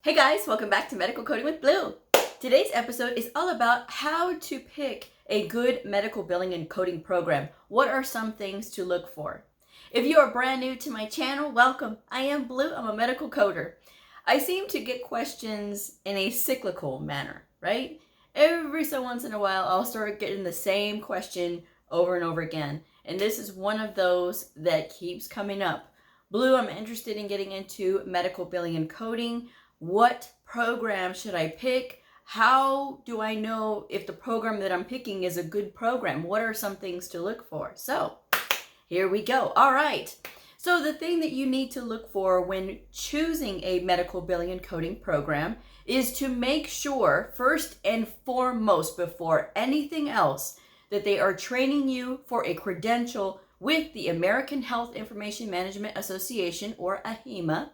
Hey guys, welcome back to Medical Coding with Blue. Today's episode is all about how to pick a good medical billing and coding program. What are some things to look for? If you are brand new to my channel, welcome. I am Blue, I'm a medical coder. I seem to get questions in a cyclical manner, right? Every so once in a while, I'll start getting the same question over and over again. And this is one of those that keeps coming up. Blue, I'm interested in getting into medical billing and coding. What program should I pick? How do I know if the program that I'm picking is a good program? What are some things to look for? So here we go. All right. So the thing that you need to look for when choosing a medical billing and coding program is to make sure, first and foremost, before anything else, that they are training you for a credential with the American Health Information Management Association, or AHIMA,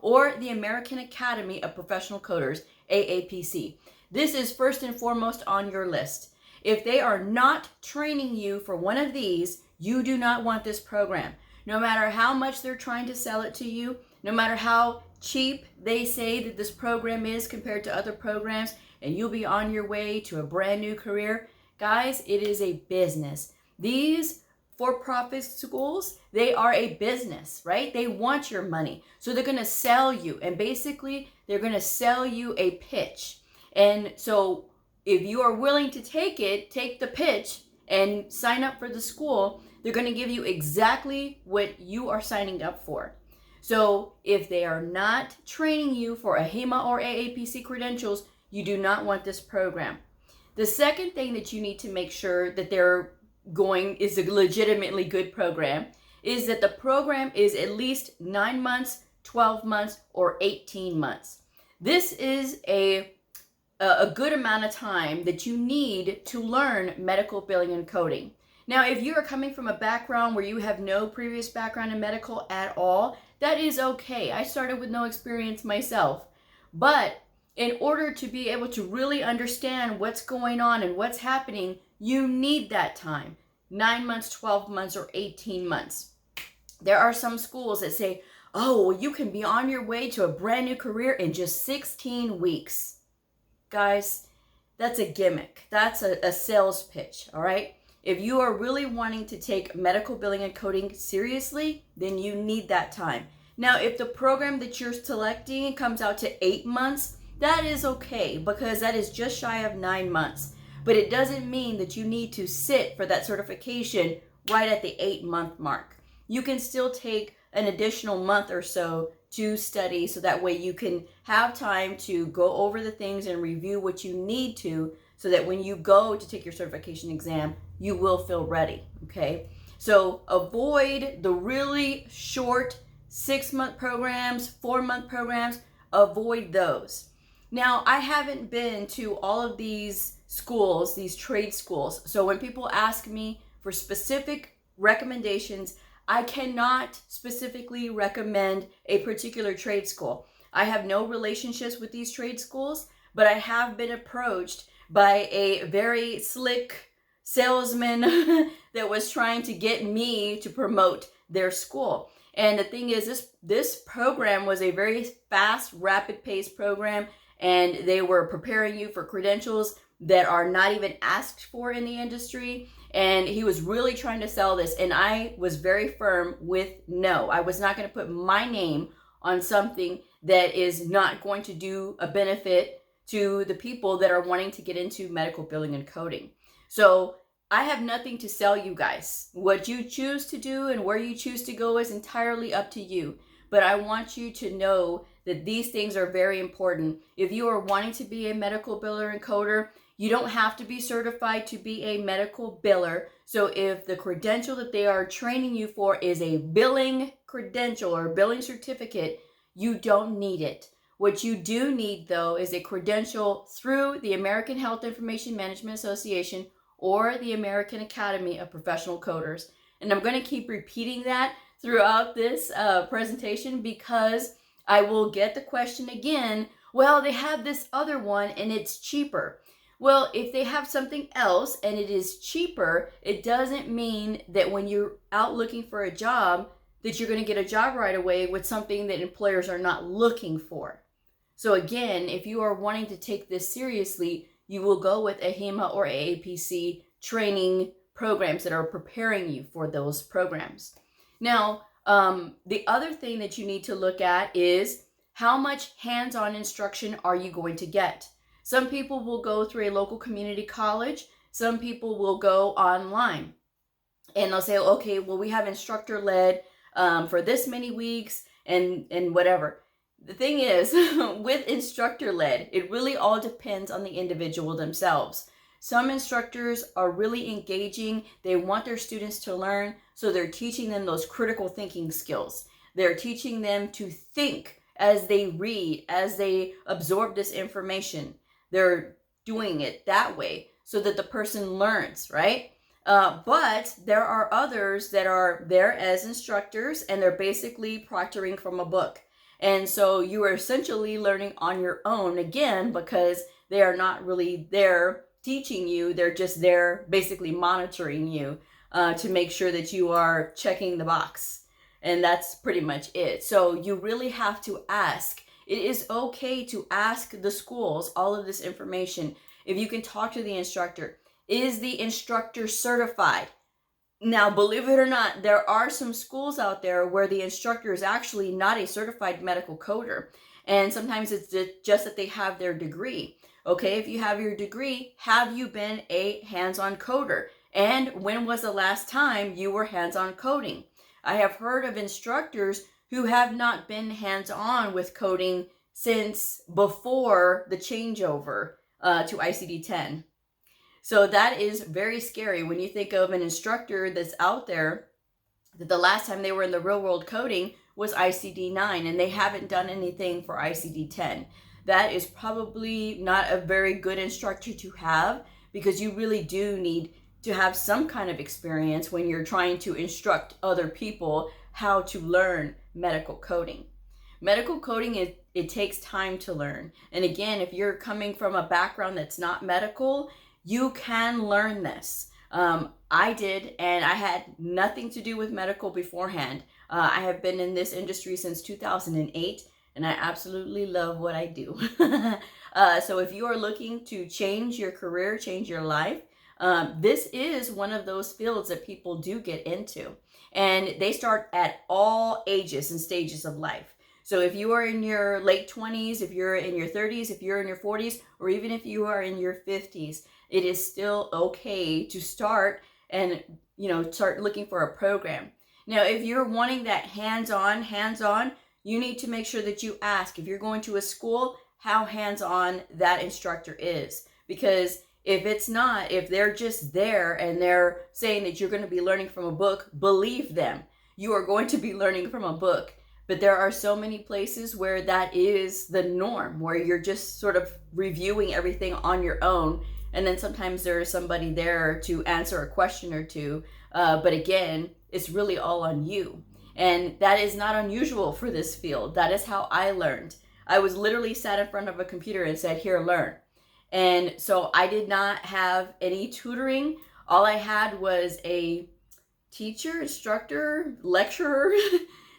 or the American Academy of Professional Coders, AAPC. This is first and foremost on your list. If they are not training you for one of these, you do not want this program. No matter how much they're trying to sell it to you, no matter how cheap they say that this program is compared to other programs, and you'll be on your way to a brand new career, guys, it is a business. These for-profit schools, they are a business, right? They want your money. So they're going to sell you, and basically they're going to sell you a pitch. And so if you are willing to take the pitch and sign up for the school, they're going to give you exactly what you are signing up for. So if they are not training you for AHIMA or AAPC credentials, you do not want this program. The second thing that you need to make sure that they're going is a legitimately good program is that the program is at least 9 months, 12 months, or 18 months. This is a good amount of time that you need to learn medical billing and coding. Now, if you are coming from a background where you have no previous background in medical at all, that is okay. I started with no experience myself. But in order to be able to really understand what's going on and what's happening, you need that time, 9 months, 12 months, or 18 months. There are some schools that say, oh, well, you can be on your way to a brand new career in just 16 weeks. Guys, that's a gimmick. That's a sales pitch, all right? If you are really wanting to take medical billing and coding seriously, then you need that time. Now, if the program that you're selecting comes out to 8 months, that is okay, because that is just shy of 9 months. But it doesn't mean that you need to sit for that certification right at the 8-month mark. You can still take an additional month or so to study, so that way you can have time to go over the things and review what you need to, so that when you go to take your certification exam, you will feel ready, okay? So avoid the really short 6-month programs, 4-month programs, avoid those. Now, I haven't been to all of these schools, these trade schools. So when people ask me for specific recommendations, I cannot specifically recommend a particular trade school. I have no relationships with these trade schools, but I have been approached by a very slick salesman that was trying to get me to promote their school. And the thing is, this program was a very fast, rapid-paced program, and they were preparing you for credentials that are not even asked for in the industry. And he was really trying to sell this, and I was very firm with no. I was not going to put my name on something that is not going to do a benefit to the people that are wanting to get into medical billing and coding. So I have nothing to sell you guys. What you choose to do and where you choose to go is entirely up to you. But I want you to know that these things are very important. If you are wanting to be a medical biller and coder, you don't have to be certified to be a medical biller. So if the credential that they are training you for is a billing credential or billing certificate, you don't need it. What you do need, though, is a credential through the American Health Information Management Association or the American Academy of Professional Coders. And I'm going to keep repeating that throughout this presentation, because I will get the question again, well, they have this other one and it's cheaper. Well, if they have something else and it is cheaper, it doesn't mean that when you're out looking for a job that you're going to get a job right away with something that employers are not looking for. So again, if you are wanting to take this seriously, you will go with AHIMA or AAPC training programs that are preparing you for those programs. Now, the other thing that you need to look at is how much hands-on instruction are you going to get? Some people will go through a local community college. Some people will go online. And they'll say, okay, well, we have instructor-led for this many weeks and whatever. The thing is, with instructor-led, it really all depends on the individual themselves. Some instructors are really engaging. They want their students to learn, so they're teaching them those critical thinking skills. They're teaching them to think as they read, as they absorb this information. They're doing it that way so that the person learns, right? But there are others that are there as instructors, and they're basically proctoring from a book. And so you are essentially learning on your own, again, because they are not really there teaching you. They're just there basically monitoring you to make sure that you are checking the box. And that's pretty much it. So you really have to ask. It is okay to ask the schools all of this information. If you can talk to the instructor, is the instructor certified? Now, believe it or not, there are some schools out there where the instructor is actually not a certified medical coder. And sometimes it's just that they have their degree. Okay, if you have your degree, have you been a hands-on coder? And when was the last time you were hands-on coding? I have heard of instructors who have not been hands-on with coding since before the changeover to ICD-10. So that is very scary when you think of an instructor that's out there that the last time they were in the real world coding was ICD-9 and they haven't done anything for ICD-10. That is probably not a very good instructor to have, because you really do need to have some kind of experience when you're trying to instruct other people how to learn medical coding. Medical coding, it takes time to learn. And again, if you're coming from a background that's not medical, you can learn this. I did, and I had nothing to do with medical beforehand. I have been in this industry since 2008, and I absolutely love what I do. So if you are looking to change your career, change your life, this is one of those fields that people do get into. And they start at all ages and stages of life. So if you are in your late 20s, if you're in your 30s, if you're in your 40s, or even if you are in your 50s, it is still okay to start and, start looking for a program. Now, if you're wanting that hands-on, you need to make sure that you ask, if you're going to a school, how hands-on that instructor is. Because if it's not, if they're just there and they're saying that you're going to be learning from a book, believe them. You are going to be learning from a book. But there are so many places where that is the norm, where you're just sort of reviewing everything on your own. And then sometimes there is somebody there to answer a question or two. But again, it's really all on you. And that is not unusual for this field. That is how I learned. I was literally sat in front of a computer and said, here, learn. And so I did not have any tutoring. All I had was a teacher, instructor, lecturer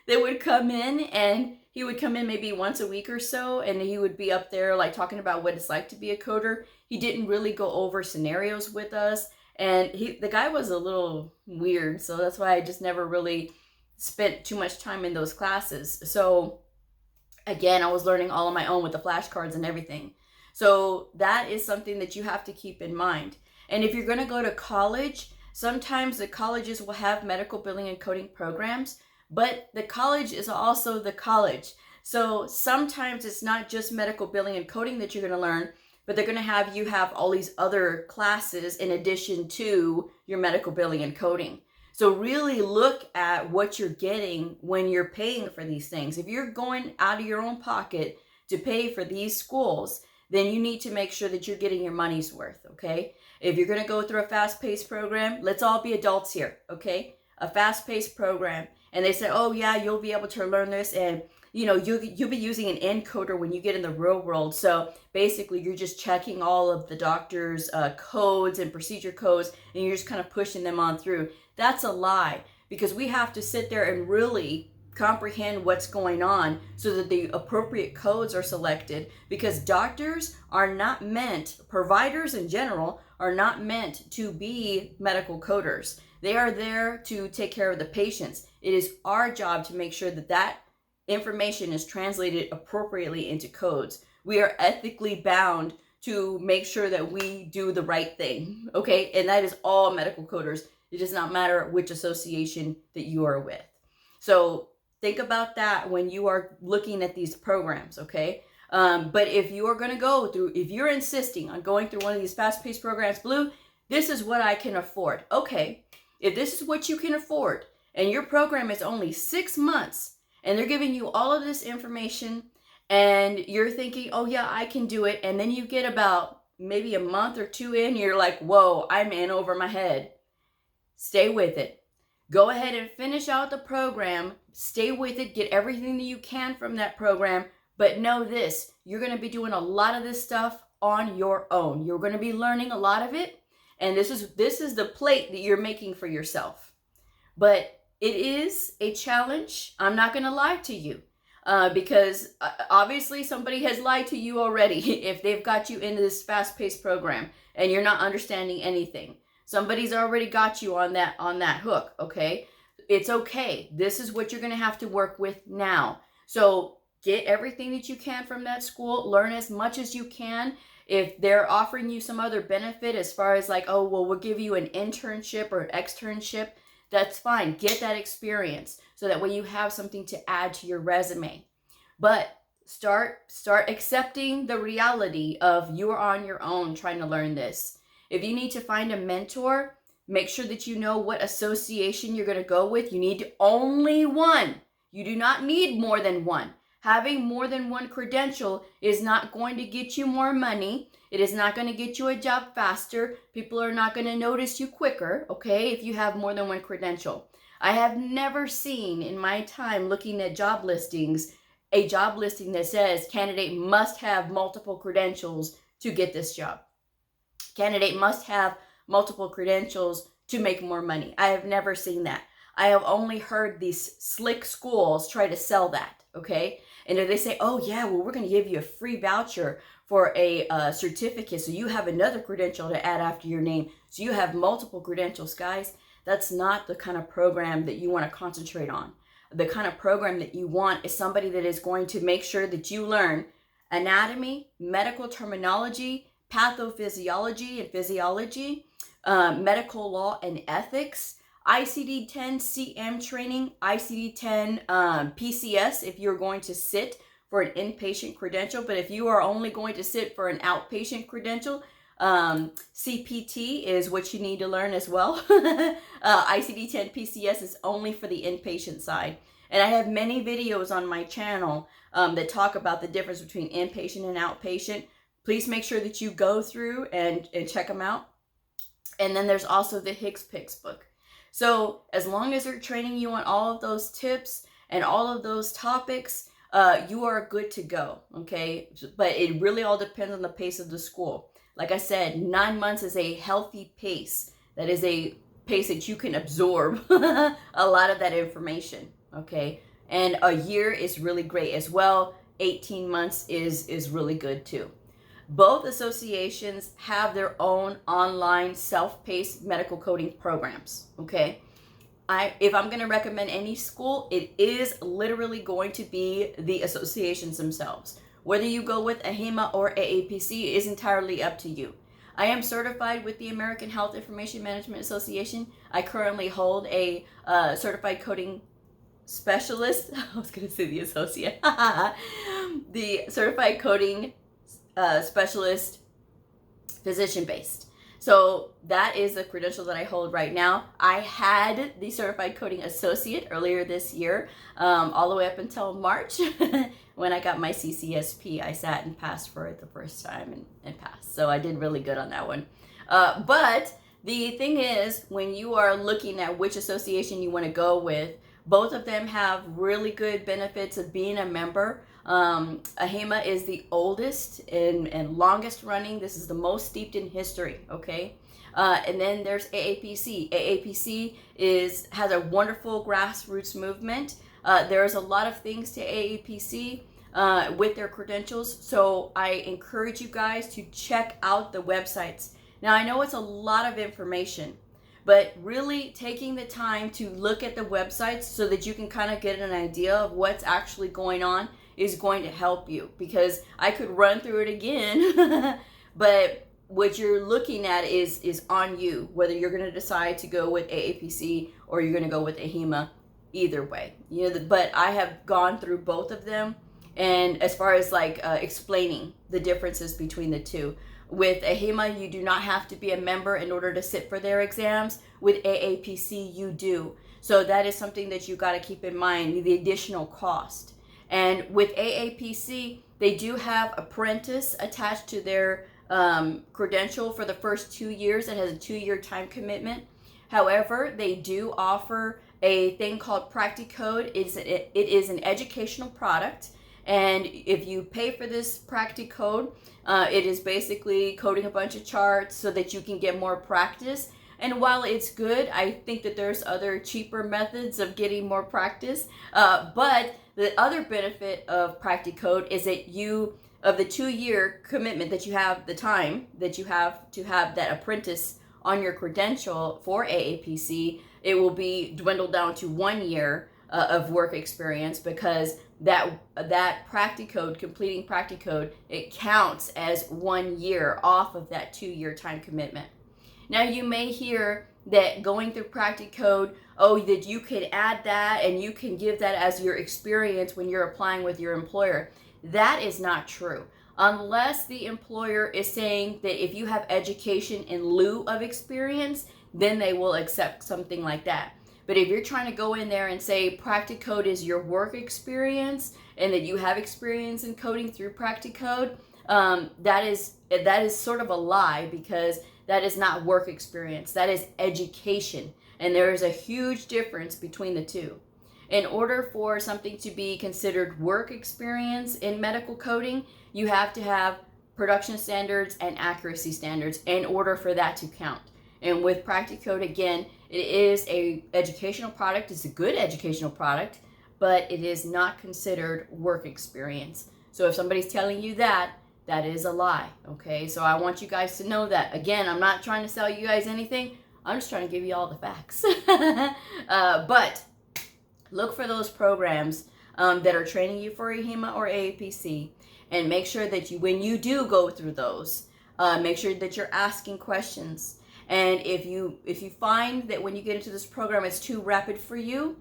that would come in, and he would come in maybe once a week or so, and he would be up there like talking about what it's like to be a coder. He didn't really go over scenarios with us, and the guy was a little weird, so that's why I just never really spent too much time in those classes. So again, I was learning all on my own with the flashcards and everything. So that is something that you have to keep in mind. And if you're going to go to college, sometimes the colleges will have medical billing and coding programs, but the college is also the college. So sometimes it's not just medical billing and coding that you're going to learn, but they're going to have you have all these other classes in addition to your medical billing and coding. So really look at what you're getting when you're paying for these things. If you're going out of your own pocket to pay for these schools, then you need to make sure that you're getting your money's worth, okay? If you're going to go through a fast-paced program, let's all be adults here, okay? A fast-paced program, and they say, oh yeah, you'll be able to learn this, and you'll be using an encoder when you get in the real world. So basically, you're just checking all of the doctor's codes and procedure codes, and you're just kind of pushing them on through. That's a lie, because we have to sit there and really comprehend what's going on so that the appropriate codes are selected, because doctors are not meant, providers in general are not meant to be medical coders. They are there to take care of the patients. It is our job to make sure that that information is translated appropriately into codes. We are ethically bound to make sure that we do the right thing, okay? And that is all medical coders. It does not matter which association that you are with. So think about that when you are looking at these programs, okay? But if you are going to go through, if you're insisting on going through one of these fast-paced programs, Blue, this is what I can afford. Okay, if this is what you can afford, and your program is only 6 months, and they're giving you all of this information, and you're thinking, oh yeah, I can do it, and then you get about maybe a month or two in, you're like, whoa, I'm in over my head. Stay with it. Go ahead and finish out the program. Stay with it. Get everything that you can from that program. But know this, you're going to be doing a lot of this stuff on your own. You're going to be learning a lot of it. And this is the plate that you're making for yourself. But it is a challenge. I'm not going to lie to you. Because obviously somebody has lied to you already if they've got you into this fast-paced program and you're not understanding anything. Somebody's already got you on that hook, okay? It's okay. This is what you're going to have to work with now. So get everything that you can from that school. Learn as much as you can. If they're offering you some other benefit as far as like, oh, well, we'll give you an internship or an externship, that's fine. Get that experience so that way you have something to add to your resume. But start accepting the reality of you are on your own trying to learn this. If you need to find a mentor, make sure that you know what association you're going to go with. You need only one. You do not need more than one. Having more than one credential is not going to get you more money. It is not going to get you a job faster. People are not going to notice you quicker, okay, if you have more than one credential. I have never seen in my time looking at job listings, a job listing that says candidate must have multiple credentials to get this job. Candidate must have multiple credentials to make more money. I have never seen that. I have only heard these slick schools try to sell that, okay? And if they say, oh yeah, well, we're going to give you a free voucher for a certificate so you have another credential to add after your name, so you have multiple credentials, guys, that's not the kind of program that you want to concentrate on. The kind of program that you want is somebody that is going to make sure that you learn anatomy, medical terminology, pathophysiology and physiology, medical law and ethics, ICD-10 CM training, ICD-10 PCS if you're going to sit for an inpatient credential. But if you are only going to sit for an outpatient credential, CPT is what you need to learn as well. ICD-10 PCS is only for the inpatient side. And I have many videos on my channel that talk about the difference between inpatient and outpatient. Please make sure that you go through and check them out. And then there's also the HCPCS book. So as long as they're training you on all of those tips and all of those topics, you are good to go, okay? But it really all depends on the pace of the school. Like I said, 9 months is a healthy pace. That is a pace that you can absorb a lot of that information, okay? And a year is really great as well. 18 months is really good too. Both associations have their own online self-paced medical coding programs, okay? If I'm going to recommend any school, it is literally going to be the associations themselves. Whether you go with AHIMA or AAPC is entirely up to you. I am certified with the American Health Information Management Association. I currently hold a certified coding specialist. I was going to say the associate. The certified coding specialist, physician-based. So that is the credential that I hold right now. I had the certified coding associate earlier this year, all the way up until March. When I got my CCSP, I sat and passed for it the first time and passed. So I did really good on that one. But the thing is, when you are looking at which association you want to go with, both of them have really good benefits of being a member. AHIMA is the oldest and longest running. This is the most steeped in history, okay? And then there's AAPC. AAPC has a wonderful grassroots movement. There's a lot of things to AAPC with their credentials, so I encourage you guys to check out the websites. Now, I know it's a lot of information, but really taking the time to look at the websites so that you can kind of get an idea of what's actually going on is going to help you, because I could run through it again, but what you're looking at is on you, whether you're going to decide to go with AAPC or you're going to go with AHIMA. Either way, you know, but I have gone through both of them, and as far as like explaining the differences between the two. With AHIMA, you do not have to be a member in order to sit for their exams. With AAPC, you do. So that is something that you got to keep in mind, the additional cost. And with AAPC, they do have apprentice attached to their credential for the first 2 years. It has a 2-year time commitment. However, they do offer a thing called PractiCode. It is an educational product. And if you pay for this PractiCode, it is basically coding a bunch of charts so that you can get more practice. And while it's good, I think that there's other cheaper methods of getting more practice. But the other benefit of PractiCode is that of the 2-year commitment that you have, the time that you have to have that apprentice on your credential for AAPC, it will be dwindled down to 1 year of work experience, because that PractiCode, completing PractiCode, it counts as 1 year off of that 2-year time commitment. Now, you may hear that going through PractiCode, that you could add that and you can give that as your experience when you're applying with your employer. That is not true. Unless the employer is saying that if you have education in lieu of experience, then they will accept something like that. But if you're trying to go in there and say PractiCode is your work experience and that you have experience in coding through PractiCode, that is sort of a lie, because that is not work experience. That is education. And there is a huge difference between the two. In order for something to be considered work experience in medical coding, you have to have production standards and accuracy standards in order for that to count. And with PractiCode, again, it is a educational product. It's a good educational product, but it is not considered work experience. So if somebody's telling you that, that is a lie, okay? So I want you guys to know that. Again, I'm not trying to sell you guys anything. I'm just trying to give you all the facts. But look for those programs that are training you for AHIMA or AAPC, and make sure that when you do go through those, make sure that you're asking questions. And if you find that when you get into this program it's too rapid for you,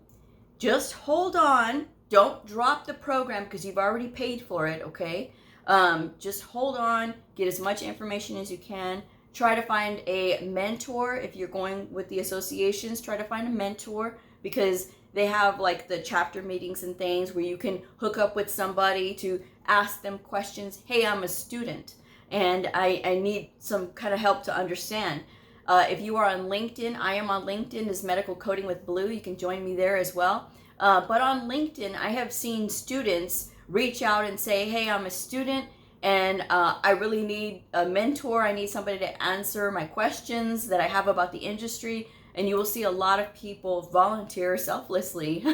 just hold on. Don't drop the program because you've already paid for it, okay? Just hold on, get as much information as you can. Try to find a mentor. If you're going with the associations, try to find a mentor, because they have like the chapter meetings and things where you can hook up with somebody to ask them questions. Hey, I'm a student and I need some kind of help to understand. If you are on LinkedIn, I am on LinkedIn as Medical Coding with Blue. You can join me there as well. But on LinkedIn, I have seen students reach out and say, hey, I'm a student and I really need a mentor. I need somebody to answer my questions that I have about the industry. And you will see a lot of people volunteer selflessly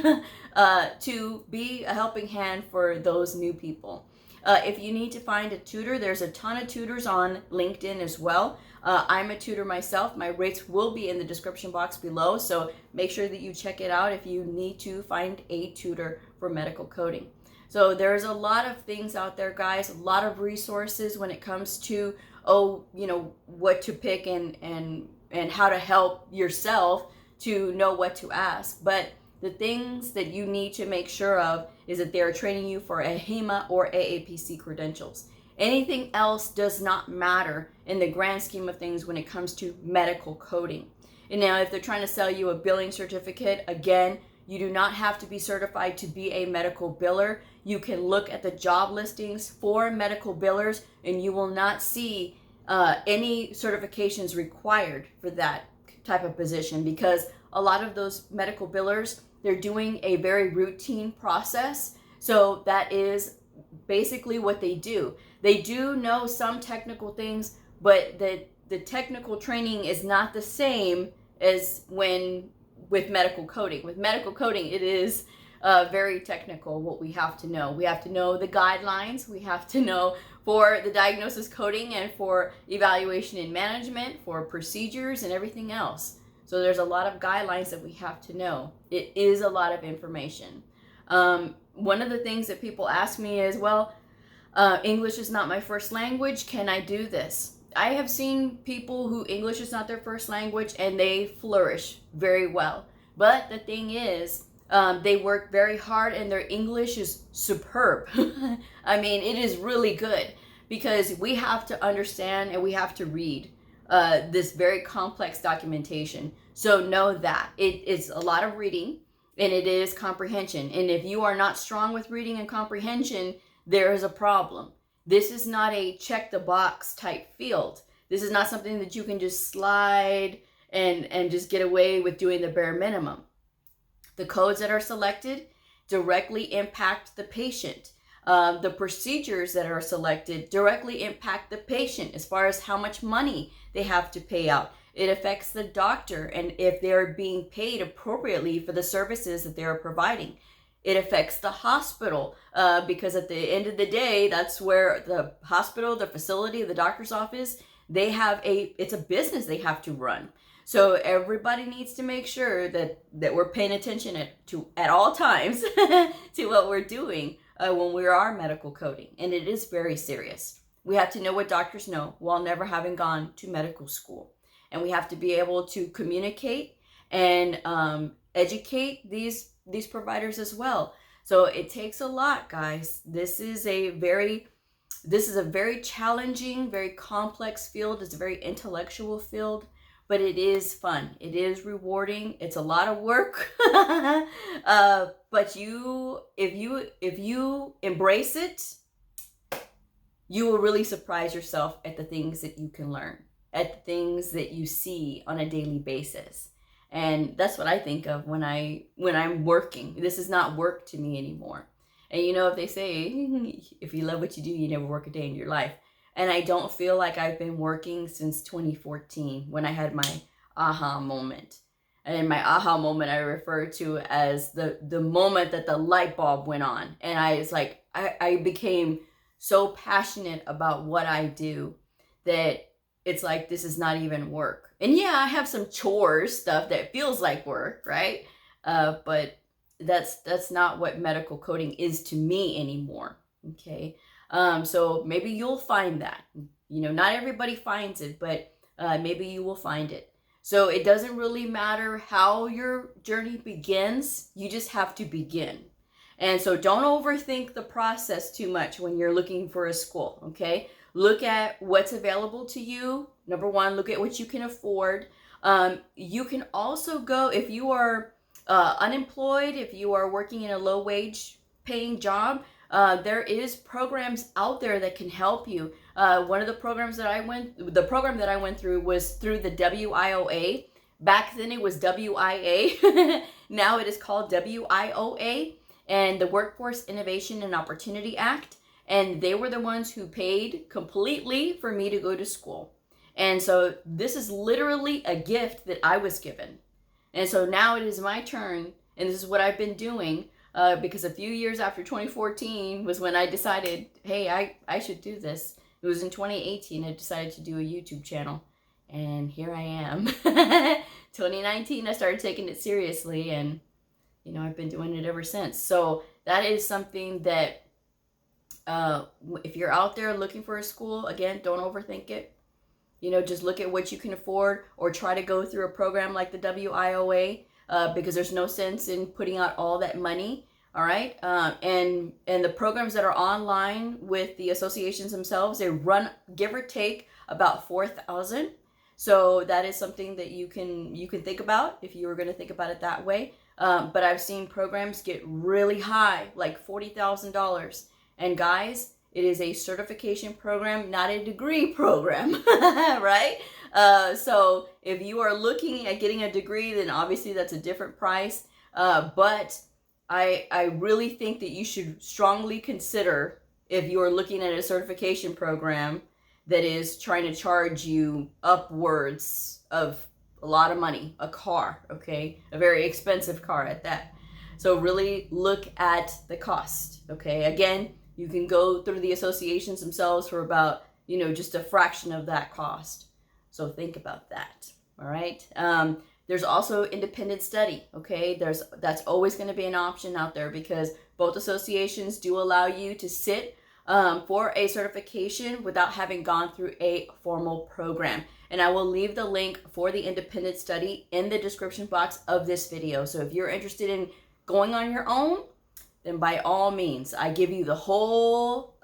to be a helping hand for those new people. If you need to find a tutor, there's a ton of tutors on LinkedIn as well. I'm a tutor myself. My rates will be in the description box below, so make sure that you check it out if you need to find a tutor for medical coding. So there's a lot of things out there, guys, a lot of resources when it comes to, what to pick and how to help yourself to know what to ask. But the things that you need to make sure of is that they're training you for AHIMA or AAPC credentials. Anything else does not matter in the grand scheme of things when it comes to medical coding. And now if they're trying to sell you a billing certificate, again, you do not have to be certified to be a medical biller. You can look at the job listings for medical billers and you will not see any certifications required for that type of position, because a lot of those medical billers, they're doing a very routine process. So that is basically what they do. They do know some technical things, but the technical training is not the same as with medical coding. With medical coding, it is very technical what we have to know. We have to know the guidelines. We have to know for the diagnosis coding and for evaluation and management, for procedures and everything else. So there's a lot of guidelines that we have to know. It is a lot of information. One of the things that people ask me is, well, English is not my first language. Can I do this? I have seen people who English is not their first language and they flourish very well. But the thing is, they work very hard and their English is superb. I mean, it is really good because we have to understand and we have to read this very complex documentation. So know that it's a lot of reading and it is comprehension. And if you are not strong with reading and comprehension, there is a problem. This is not a check the box type field. This is not something that you can just slide and just get away with doing the bare minimum. The codes that are selected directly impact the patient. The procedures that are selected directly impact the patient as far as how much money they have to pay out. It affects the doctor and if they're being paid appropriately for the services that they are providing. It affects the hospital because at the end of the day, that's where the hospital, the facility, the doctor's office, it's a business they have to run. So everybody needs to make sure that we're paying attention at all times to what we're doing when we are medical coding. And it is very serious. We have to know what doctors know while never having gone to medical school. And we have to be able to communicate and educate these providers as well. So it takes a lot, guys. This is a very challenging, very complex field. It's a very intellectual field, but it is fun. It is rewarding. It's a lot of work. But if you embrace it, you will really surprise yourself at the things that you can learn, at the things that you see on a daily basis. And that's what I think of when I'm working. This is not work to me anymore. And you know, if they say, if you love what you do, you never work a day in your life. And I don't feel like I've been working since 2014 when I had my aha moment. And my aha moment I refer to as the moment that the light bulb went on. And I became so passionate about what I do that it's like, this is not even work. And yeah, I have some chores stuff that feels like work, right? But that's not what medical coding is to me anymore. Okay. So maybe you'll find that, you know, not everybody finds it, but maybe you will find it. So it doesn't really matter how your journey begins. You just have to begin. And so don't overthink the process too much when you're looking for a school. Okay. Look at what's available to you. Number one, look at what you can afford. You can also go, if you are unemployed, if you are working in a low wage paying job, there is programs out there that can help you. One of the programs the program that I went through was through the WIOA. Back then it was WIA. Now it is called WIOA and the Workforce Innovation and Opportunity Act. And they were the ones who paid completely for me to go to school. And so this is literally a gift that I was given. And so now it is my turn. And this is what I've been doing because a few years after 2014 was when I decided, hey, I should do this. It was in 2018 I decided to do a YouTube channel. And here I am. 2019 I started taking it seriously. And, you know, I've been doing it ever since. So that is something that if you're out there looking for a school, again, don't overthink it. You know, just look at what you can afford or try to go through a program like the WIOA because there's no sense in putting out all that money. All right. And the programs that are online with the associations themselves, they run, give or take, about $4,000. So that is something that you can think about if you were going to think about it that way. But I've seen programs get really high, like $40,000. And guys, it is a certification program, not a degree program, right? So if you are looking at getting a degree, then obviously that's a different price. But I really think that you should strongly consider, if you are looking at a certification program that is trying to charge you upwards of a lot of money, a car, okay? A very expensive car at that. So really look at the cost, okay? Again, you can go through the associations themselves for about, just a fraction of that cost. So think about that, all right? There's also independent study, okay? That's always going to be an option out there because both associations do allow you to sit for a certification without having gone through a formal program. And I will leave the link for the independent study in the description box of this video. So if you're interested in going on your own, then by all means, I give you the whole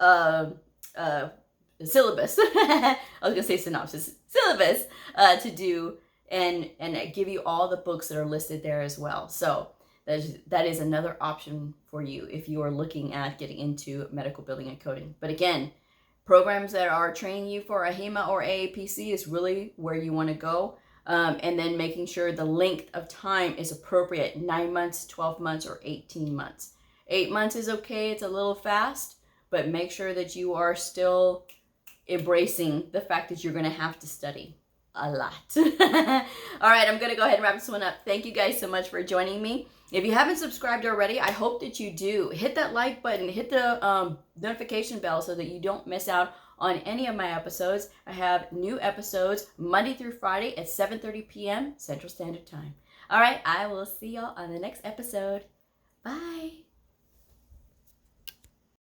syllabus. I was gonna say synopsis, syllabus to do, and give you all the books that are listed there as well. So that is another option for you if you are looking at getting into medical billing and coding. But again, programs that are training you for AHIMA or AAPC is really where you want to go. And then making sure the length of time is appropriate, 9 months, 12 months, or 18 months. 8 months is okay, it's a little fast, but make sure that you are still embracing the fact that you're going to have to study a lot. All right, I'm going to go ahead and wrap this one up. Thank you guys so much for joining me. If you haven't subscribed already, I hope that you do. Hit that like button, hit the notification bell so that you don't miss out on any of my episodes. I have new episodes Monday through Friday at 7:30 p.m. Central Standard Time. All right, I will see y'all on the next episode. Bye.